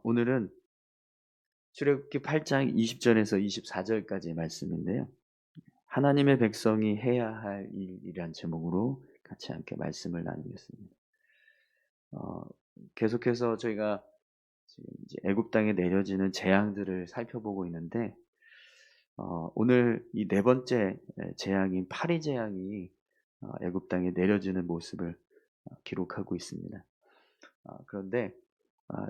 오늘은 출애굽기 8장 20절에서 24절까지의 말씀인데요. 하나님의 백성이 해야 할 일이란 제목으로 같이 함께 말씀을 나누겠습니다. 어, 계속해서 저희가 지금 이제 애굽 땅에 내려지는 재앙들을 살펴보고 있는데, 오늘 이 네 번째 재앙인 파리 재앙이 애굽 땅에 내려지는 모습을 기록하고 있습니다. 그런데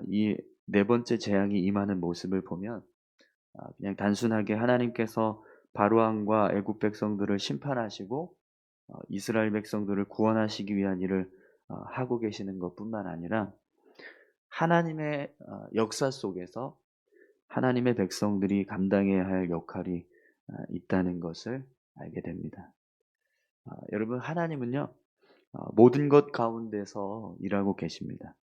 이 네 번째 재앙이 임하는 모습을 보면 그냥 단순하게 하나님께서 바로왕과 애굽 백성들을 심판하시고 이스라엘 백성들을 구원하시기 위한 일을 하고 계시는 것뿐만 아니라 하나님의 역사 속에서 하나님의 백성들이 감당해야 할 역할이 있다는 것을 알게 됩니다. 여러분, 하나님은요, 모든 것 가운데서 일하고 계십니다.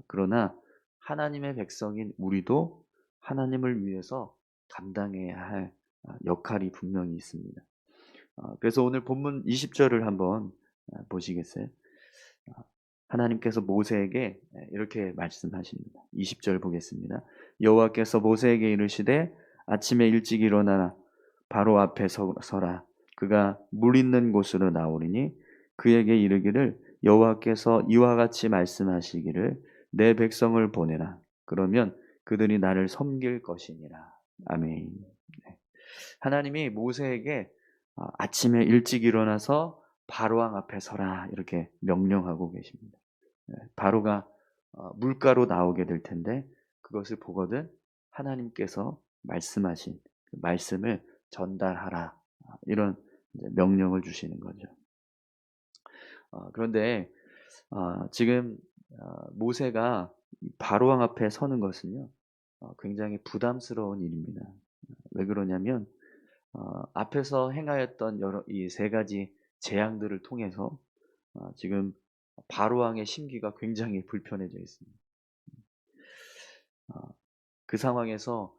그러나 하나님의 백성인 우리도 하나님을 위해서 감당해야 할 역할이 분명히 있습니다. 그래서 오늘 본문 20절을 한번 보시겠어요? 어, 하나님께서 모세에게 이렇게 말씀하십니다. 20절 보겠습니다. 여호와께서 모세에게 이르시되 아침에 일찍 일어나라 바로 앞에 서라. 그가 물 있는 곳으로 나오리니 그에게 이르기를 여호와께서 이와 같이 말씀하시기를 내 백성을 보내라. 그러면 그들이 나를 섬길 것이니라. 아멘. 네. 하나님이 모세에게 아침에 일찍 일어나서 바로왕 앞에 서라 이렇게 명령하고 계십니다. 바로가 물가로 나오게 될 텐데 그것을 보거든 하나님께서 말씀하신 그 말씀을 전달하라 이런 명령을 주시는 거죠. 그런데 지금 모세가 바로왕 앞에 서는 것은요 굉장히 부담스러운 일입니다. 왜 그러냐면 앞에서 행하였던 여러 이 세 가지 재앙들을 통해서 지금 바로왕의 심기가 굉장히 불편해져 있습니다. 어 그 상황에서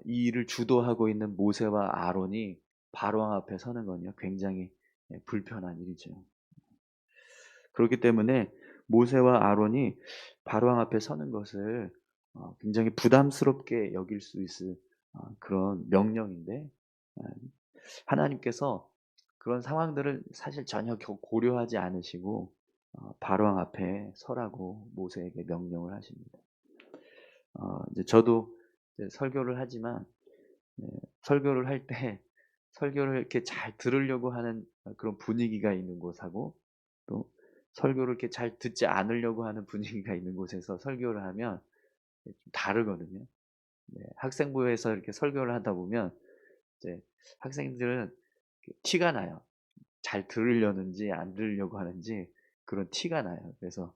이 일을 주도하고 있는 모세와 아론이 바로왕 앞에 서는 건요 굉장히 불편한 일이죠. 그렇기 때문에 모세와 아론이 바로왕 앞에 서는 것을 굉장히 부담스럽게 여길 수 있을 그런 명령인데 어 하나님께서 그런 상황들을 사실 전혀 고려하지 않으시고 바로왕 앞에 서라고 모세에게 명령을 하십니다. 이제 저도 이제 설교를 하지만 네, 설교를 할 때 설교를 이렇게 잘 들으려고 하는 그런 분위기가 있는 곳하고 또 설교를 이렇게 잘 듣지 않으려고 하는 분위기가 있는 곳에서 설교를 하면 좀 다르거든요. 네, 학생부에서 이렇게 설교를 하다 보면 이제 학생들은 티가 나요. 잘 들으려는지 안 들으려고 하는지 그런 티가 나요. 그래서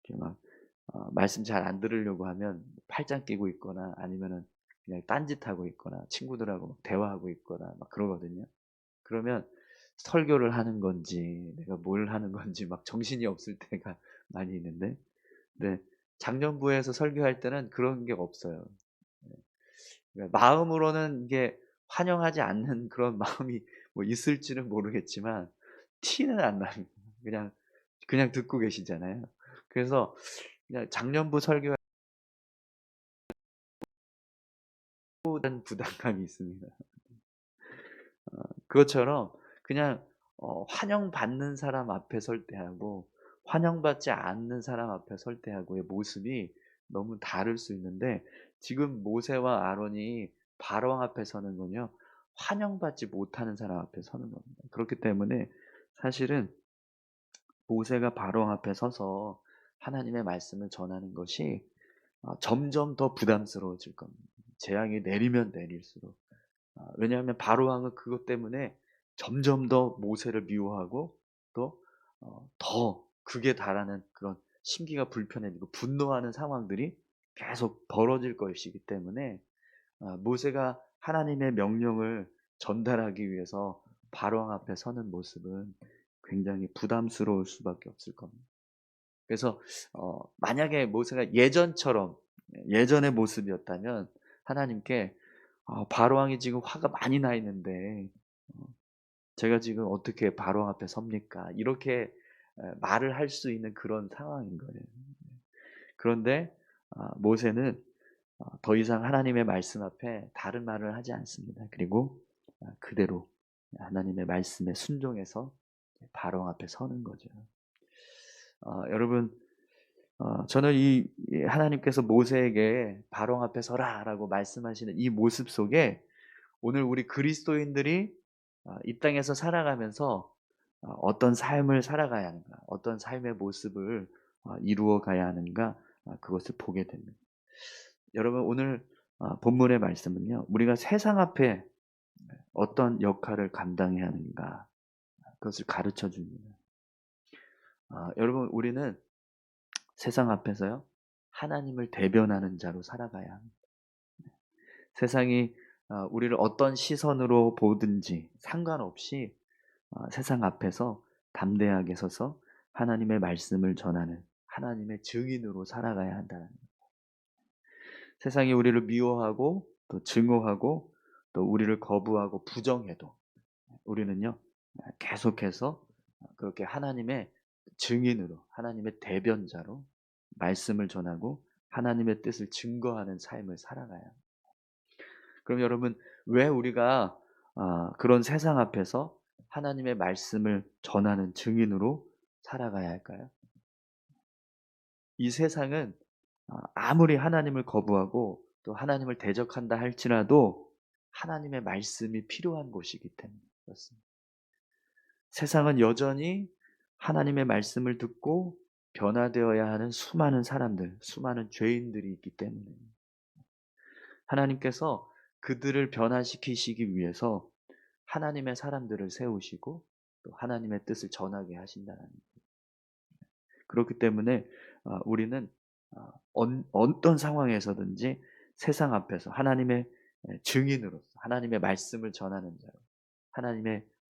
이렇게 막 말씀 잘 안 들으려고 하면 팔짱 끼고 있거나 아니면은 그냥 딴짓하고 있거나 친구들하고 막 대화하고 있거나 막 그러거든요. 그러면 설교를 하는 건지 내가 뭘 하는 건지 막 정신이 없을 때가 많이 있는데 네 작년부에서 설교할 때는 그런 게 없어요. 네. 그러니까 마음으로는 이게 환영하지 않는 그런 마음이 뭐 있을지는 모르겠지만 티는 안 나요. 그냥 듣고 계시잖아요. 그래서 그냥 작년부 설교 된 부담감이 있습니다. 그것처럼 그냥 환영받는 사람 앞에 설 때하고 환영받지 않는 사람 앞에 설 때하고의 모습이 너무 다를 수 있는데 지금 모세와 아론이 바로왕 앞에 서는 건요. 환영받지 못하는 사람 앞에 서는 겁니다. 그렇기 때문에 사실은 모세가 바로왕 앞에 서서 하나님의 말씀을 전하는 것이 점점 더 부담스러워질 겁니다. 재앙이 내리면 내릴수록. 왜냐하면 바로왕은 그것 때문에 점점 더 모세를 미워하고 또 더 극에 달하는 그런 심기가 불편해지고 분노하는 상황들이 계속 벌어질 것이기 때문에 모세가 하나님의 명령을 전달하기 위해서 바로왕 앞에 서는 모습은 굉장히 부담스러울 수밖에 없을 겁니다. 그래서 만약에 모세가 예전의 모습이었다면 하나님께 바로왕이 지금 화가 많이 나 있는데 어 제가 지금 어떻게 바로왕 앞에 섭니까? 이렇게 말을 할 수 있는 그런 상황인 거예요. 그런데 모세는 더 이상 하나님의 말씀 앞에 다른 말을 하지 않습니다. 그리고 그대로 하나님의 말씀에 순종해서 바로 앞에 서는 거죠. 여러분, 저는 이 하나님께서 모세에게 바로 앞에 서라라고 말씀하시는 이 모습 속에 오늘 우리 그리스도인들이 이 땅에서 살아가면서 어떤 삶을 살아가야 하는가, 어떤 삶의 모습을 이루어 가야 하는가, 그것을 보게 됩니다. 여러분, 오늘 본문의 말씀은요, 우리가 세상 앞에 어떤 역할을 감당해야 하는가, 그것을 가르쳐 줍니다. 여러분, 우리는 세상 앞에서요, 하나님을 대변하는 자로 살아가야 합니다. 세상이 우리를 어떤 시선으로 보든지 상관없이 세상 앞에서 담대하게 서서 하나님의 말씀을 전하는 하나님의 증인으로 살아가야 한다는 거예요. 세상이 우리를 미워하고 또 증오하고 또 우리를 거부하고 부정해도 우리는요, 계속해서 그렇게 하나님의 증인으로, 하나님의 대변자로 말씀을 전하고 하나님의 뜻을 증거하는 삶을 살아가야 합니다. 그럼 여러분, 왜 우리가 그런 세상 앞에서 하나님의 말씀을 전하는 증인으로 살아가야 할까요? 이 세상은 아무리 하나님을 거부하고 또 하나님을 대적한다 할지라도 하나님의 말씀이 필요한 곳이기 때문에 그렇습니다. 세상은 여전히 하나님의 말씀을 듣고 변화되어야 하는 수많은 사람들, 수많은 죄인들이 있기 때문에 하나님께서 그들을 변화시키시기 위해서 하나님의 사람들을 세우시고 또 하나님의 뜻을 전하게 하신다는 거예요. 그렇기 때문에 우리는 어떤 상황에서든지 세상 앞에서 하나님의 증인으로서 하나님의 말씀을 전하는 자로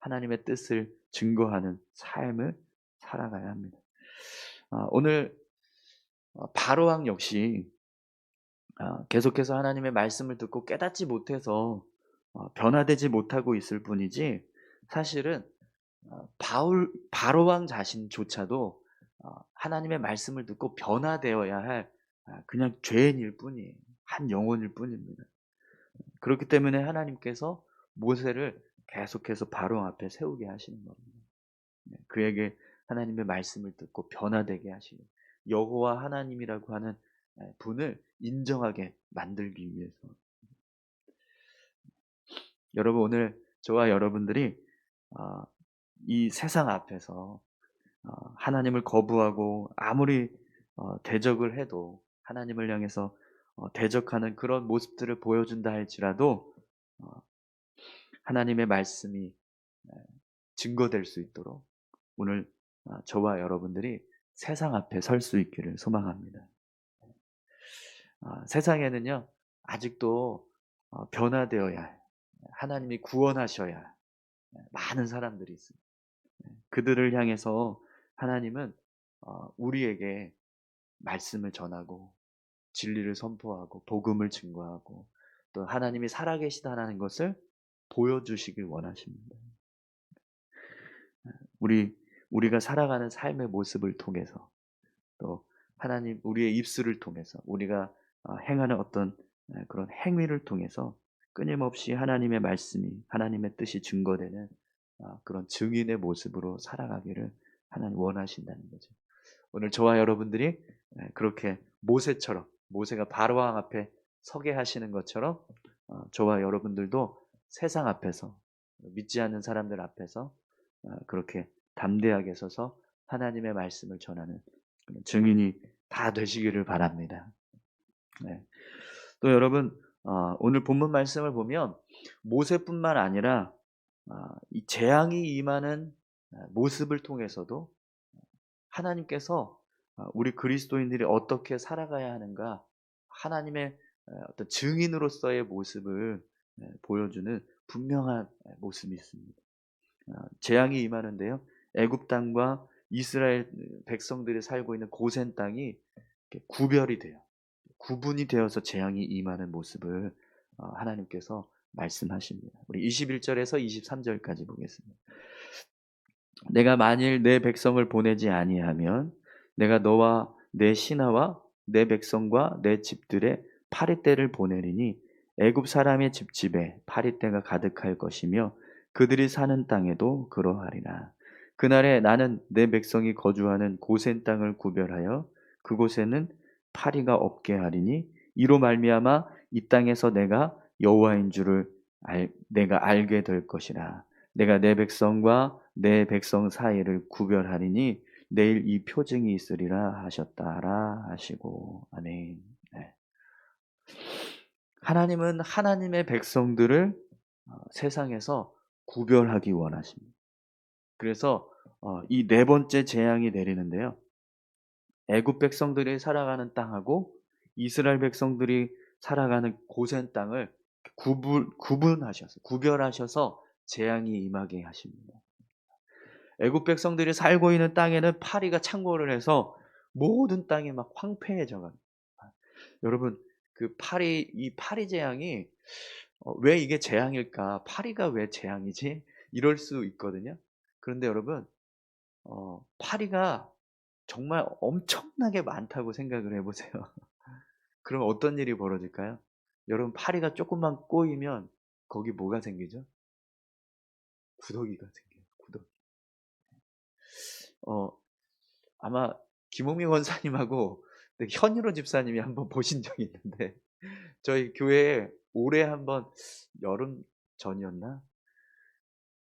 하나님의 뜻을 증거하는 삶을 살아가야 합니다. 오늘 바로왕 역시 계속해서 하나님의 말씀을 듣고 깨닫지 못해서 변화되지 못하고 있을 뿐이지 사실은 바로왕 자신조차도 하나님의 말씀을 듣고 변화되어야 할 그냥 죄인일 뿐이에요. 한 영혼일 뿐입니다. 그렇기 때문에 하나님께서 모세를 계속해서 바로 앞에 세우게 하시는 겁니다. 그에게 하나님의 말씀을 듣고 변화되게 하시고 여호와 하나님이라고 하는 분을 인정하게 만들기 위해서. 여러분, 오늘 저와 여러분들이 이 세상 앞에서 하나님을 거부하고 아무리 대적을 해도 하나님을 향해서 대적하는 그런 모습들을 보여준다 할지라도 하나님의 말씀이 증거될 수 있도록 오늘 저와 여러분들이 세상 앞에 설 수 있기를 소망합니다. 세상에는요, 아직도 변화되어야 할, 하나님이 구원하셔야 할 많은 사람들이 있습니다. 그들을 향해서 하나님은 우리에게 말씀을 전하고 진리를 선포하고 복음을 증거하고 또 하나님이 살아계시다는 것을 보여주시길 원하십니다. 우리가 살아가는 삶의 모습을 통해서 또 하나님 우리의 입술을 통해서 우리가 행하는 어떤 그런 행위를 통해서 끊임없이 하나님의 말씀이 하나님의 뜻이 증거되는 그런 증인의 모습으로 살아가기를 하나님 원하신다는 거죠. 오늘 저와 여러분들이 그렇게 모세처럼 모세가 바로왕 앞에 서게 하시는 것처럼 저와 여러분들도 세상 앞에서 믿지 않는 사람들 앞에서 그렇게 담대하게 서서 하나님의 말씀을 전하는 증인이 다 되시기를 바랍니다. 네. 또 여러분 오늘 본문 말씀을 보면 모세뿐만 아니라 이 재앙이 임하는 모습을 통해서도 하나님께서 우리 그리스도인들이 어떻게 살아가야 하는가 하나님의 어떤 증인으로서의 모습을 보여주는 분명한 모습이 있습니다. 재앙이 임하는데요. 애굽 땅과 이스라엘 백성들이 살고 있는 고센 땅이 구별이 돼요. 구분이 되어서 재앙이 임하는 모습을 하나님께서 말씀하십니다. 우리 21절에서 23절까지 보겠습니다. 내가 만일 내 백성을 보내지 아니하면 내가 너와 내 신하와 내 백성과 내 집들의 파리떼를 보내리니 애굽 사람의 집집에 파리떼가 가득할 것이며 그들이 사는 땅에도 그러하리라. 그날에 나는 내 백성이 거주하는 고센 땅을 구별하여 그곳에는 파리가 없게 하리니 이로 말미암아 이 땅에서 내가 여호와인 줄을 내가 알게 될 것이라. 내가 내 백성과 내 백성 사이를 구별하리니 내일 이 표징이 있으리라 하셨다라 하시고. 아멘. 네. 하나님은 하나님의 백성들을 세상에서 구별하기 원하십니다. 그래서 이 네 번째 재앙이 내리는데요. 애굽 백성들이 살아가는 땅하고 이스라엘 백성들이 살아가는 고센 땅을 구분하셔서 구별하셔서 재앙이 임하게 하십니다. 애굽 백성들이 살고 있는 땅에는 파리가 창궐을 해서 모든 땅이 막 황폐해져 갑니다. 여러분, 이 파리 재앙이 왜 이게 재앙일까? 파리가 왜 재앙이지? 이럴 수 있거든요. 그런데 여러분, 파리가 정말 엄청나게 많다고 생각을 해보세요. 그럼 어떤 일이 벌어질까요? 여러분, 파리가 조금만 꼬이면 거기 뭐가 생기죠? 구더기가 생겨요. 구더기. 어, 아마 김홍민 원사님하고 현일호 집사님이 한번 보신 적이 있는데 저희 교회에 올해 한번 여름 전이었나?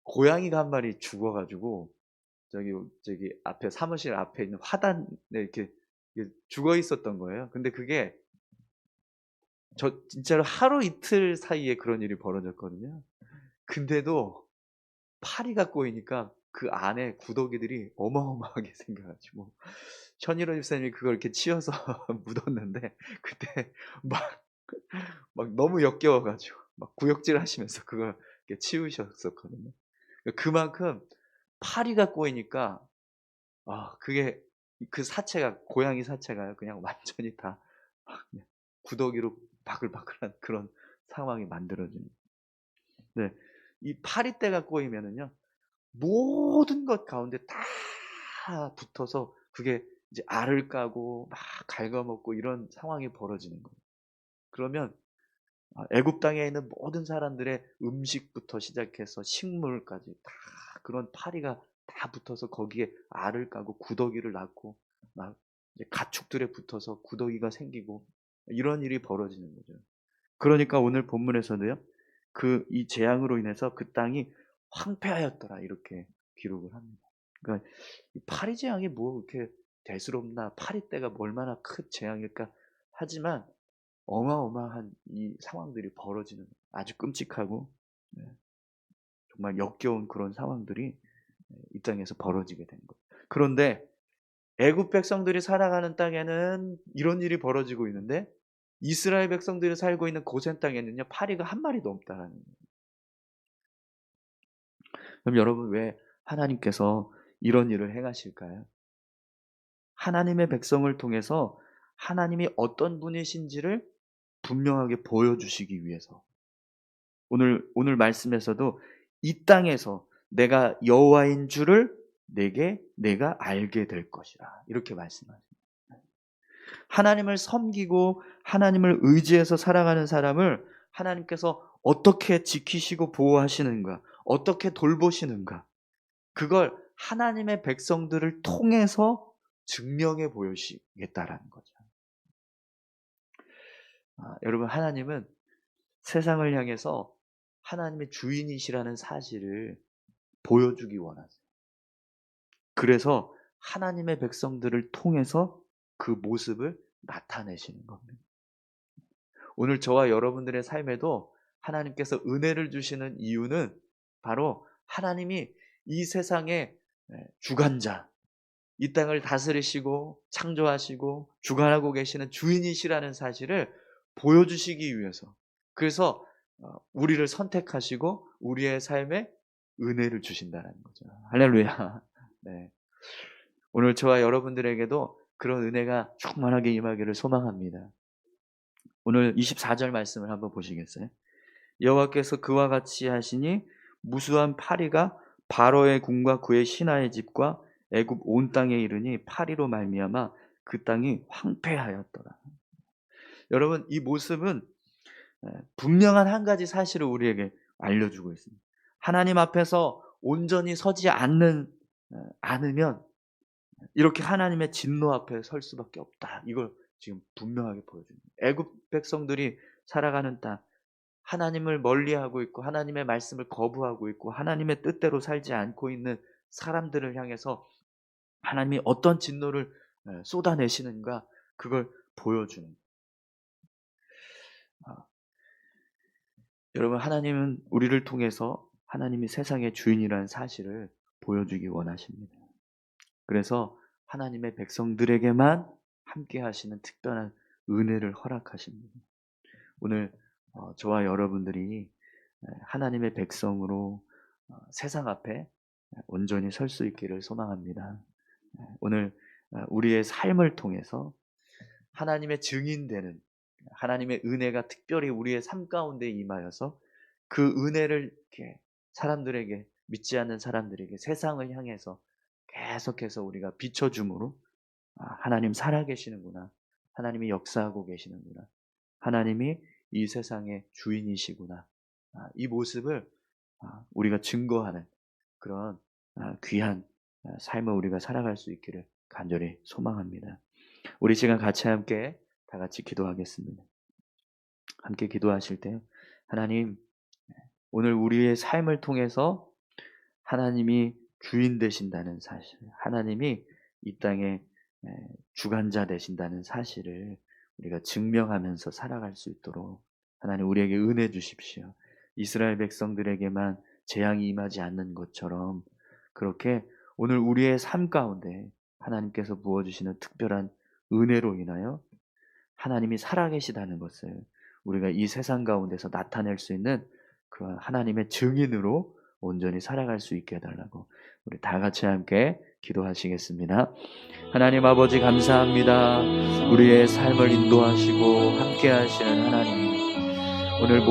고양이가 한 마리 죽어가지고 저기 앞에 사무실 앞에 있는 화단에 이렇게 죽어 있었던 거예요. 근데 그게 저 진짜로 하루 이틀 사이에 그런 일이 벌어졌거든요. 근데도 파리가 꼬이니까 그 안에 구더기들이 어마어마하게 생겨가지고 현일호 집사님이 그걸 이렇게 치워서 묻었는데 그때 막, 막 너무 역겨워가지고 막 구역질 하시면서 그걸 이렇게 치우셨었거든요. 그만큼 파리가 꼬이니까 그게 그 사체가 고양이 사체가요 그냥 완전히 다 그냥 구더기로 바글바글한 그런 상황이 만들어집니다. 네, 이 파리떼가 꼬이면은요 모든 것 가운데 다 붙어서 그게 이제 알을 까고 막 갉아먹고 이런 상황이 벌어지는 거예요. 그러면 애굽 땅에 있는 모든 사람들의 음식부터 시작해서 식물까지 다 그런 파리가 다 붙어서 거기에 알을 까고 구더기를 낳고 막 이제 가축들에 붙어서 구더기가 생기고 이런 일이 벌어지는 거죠. 그러니까 오늘 본문에서도요. 이 재앙으로 인해서 그 땅이 황폐하였더라 이렇게 기록을 합니다. 그러니까 이 파리 재앙이 뭐 이렇게 대수롭나 파리떼가 뭐 얼마나 큰 재앙일까 하지만 어마어마한 이 상황들이 벌어지는 아주 끔찍하고 네, 정말 역겨운 그런 상황들이 이 땅에서 벌어지게 된 거예요. 그런데 애굽 백성들이 살아가는 땅에는 이런 일이 벌어지고 있는데 이스라엘 백성들이 살고 있는 고센 땅에는요 파리가 한 마리도 없다라는 거예요. 그럼 여러분 왜 하나님께서 이런 일을 행하실까요? 하나님의 백성을 통해서 하나님이 어떤 분이신지를 분명하게 보여주시기 위해서 오늘 말씀에서도 이 땅에서 내가 여호와인 줄을 내가 알게 될 것이라 이렇게 말씀하십니다. 하나님을 섬기고 하나님을 의지해서 살아가는 사람을 하나님께서 어떻게 지키시고 보호하시는가, 어떻게 돌보시는가, 그걸 하나님의 백성들을 통해서 증명해 보여주시겠다라는 거죠. 여러분, 하나님은 세상을 향해서 하나님의 주인이시라는 사실을 보여주기 원하세요. 그래서 하나님의 백성들을 통해서 그 모습을 나타내시는 겁니다. 오늘 저와 여러분들의 삶에도 하나님께서 은혜를 주시는 이유는 바로 하나님이 이 세상의 주관자, 이 땅을 다스리시고 창조하시고 주관하고 계시는 주인이시라는 사실을 보여주시기 위해서, 그래서 우리를 선택하시고 우리의 삶에 은혜를 주신다는 거죠. 할렐루야. 네. 오늘 저와 여러분들에게도 그런 은혜가 충만하게 임하기를 소망합니다. 오늘 24절 말씀을 한번 보시겠어요? 여호와께서 그와 같이 하시니 무수한 파리가 바로의 궁과 그의 신하의 집과 애굽 온 땅에 이르니 파리로 말미암아 그 땅이 황폐하였더라. 여러분 이 모습은 분명한 한 가지 사실을 우리에게 알려주고 있습니다. 하나님 앞에서 온전히 서지 않으면 이렇게 하나님의 진노 앞에 설 수밖에 없다. 이걸 지금 분명하게 보여줍니다. 애굽 백성들이 살아가는 땅, 하나님을 멀리하고 있고 하나님의 말씀을 거부하고 있고 하나님의 뜻대로 살지 않고 있는 사람들을 향해서 하나님이 어떤 진노를 쏟아내시는가, 그걸 보여주는. 여러분, 하나님은 우리를 통해서 하나님이 세상의 주인이라는 사실을 보여주기 원하십니다. 그래서 하나님의 백성들에게만 함께 하시는 특별한 은혜를 허락하십니다. 오늘 저와 여러분들이 하나님의 백성으로 세상 앞에 온전히 설 수 있기를 소망합니다. 오늘 우리의 삶을 통해서 하나님의 증인되는 하나님의 은혜가 특별히 우리의 삶 가운데 임하여서 그 은혜를 이렇게 사람들에게, 믿지 않는 사람들에게, 세상을 향해서 계속해서 우리가 비춰줌으로 하나님 살아계시는구나, 하나님이 역사하고 계시는구나, 하나님이 이 세상의 주인이시구나, 이 모습을 우리가 증거하는 그런 귀한 삶을 우리가 살아갈 수 있기를 간절히 소망합니다. 우리 시간 같이 함께 다 같이 기도하겠습니다. 함께 기도하실 때 하나님, 오늘 우리의 삶을 통해서 하나님이 주인 되신다는 사실, 하나님이 이 땅의 주관자 되신다는 사실을 우리가 증명하면서 살아갈 수 있도록 하나님 우리에게 은혜 주십시오. 이스라엘 백성들에게만 재앙이 임하지 않는 것처럼 그렇게 오늘 우리의 삶 가운데 하나님께서 부어주시는 특별한 은혜로 인하여 하나님이 살아계시다는 것을 우리가 이 세상 가운데서 나타낼 수 있는 그런 하나님의 증인으로 온전히 살아갈 수 있게 해달라고 우리 다 같이 함께 기도하시겠습니다. 하나님 아버지, 감사합니다. 우리의 삶을 인도하시고 함께 하시는 하나님, 오늘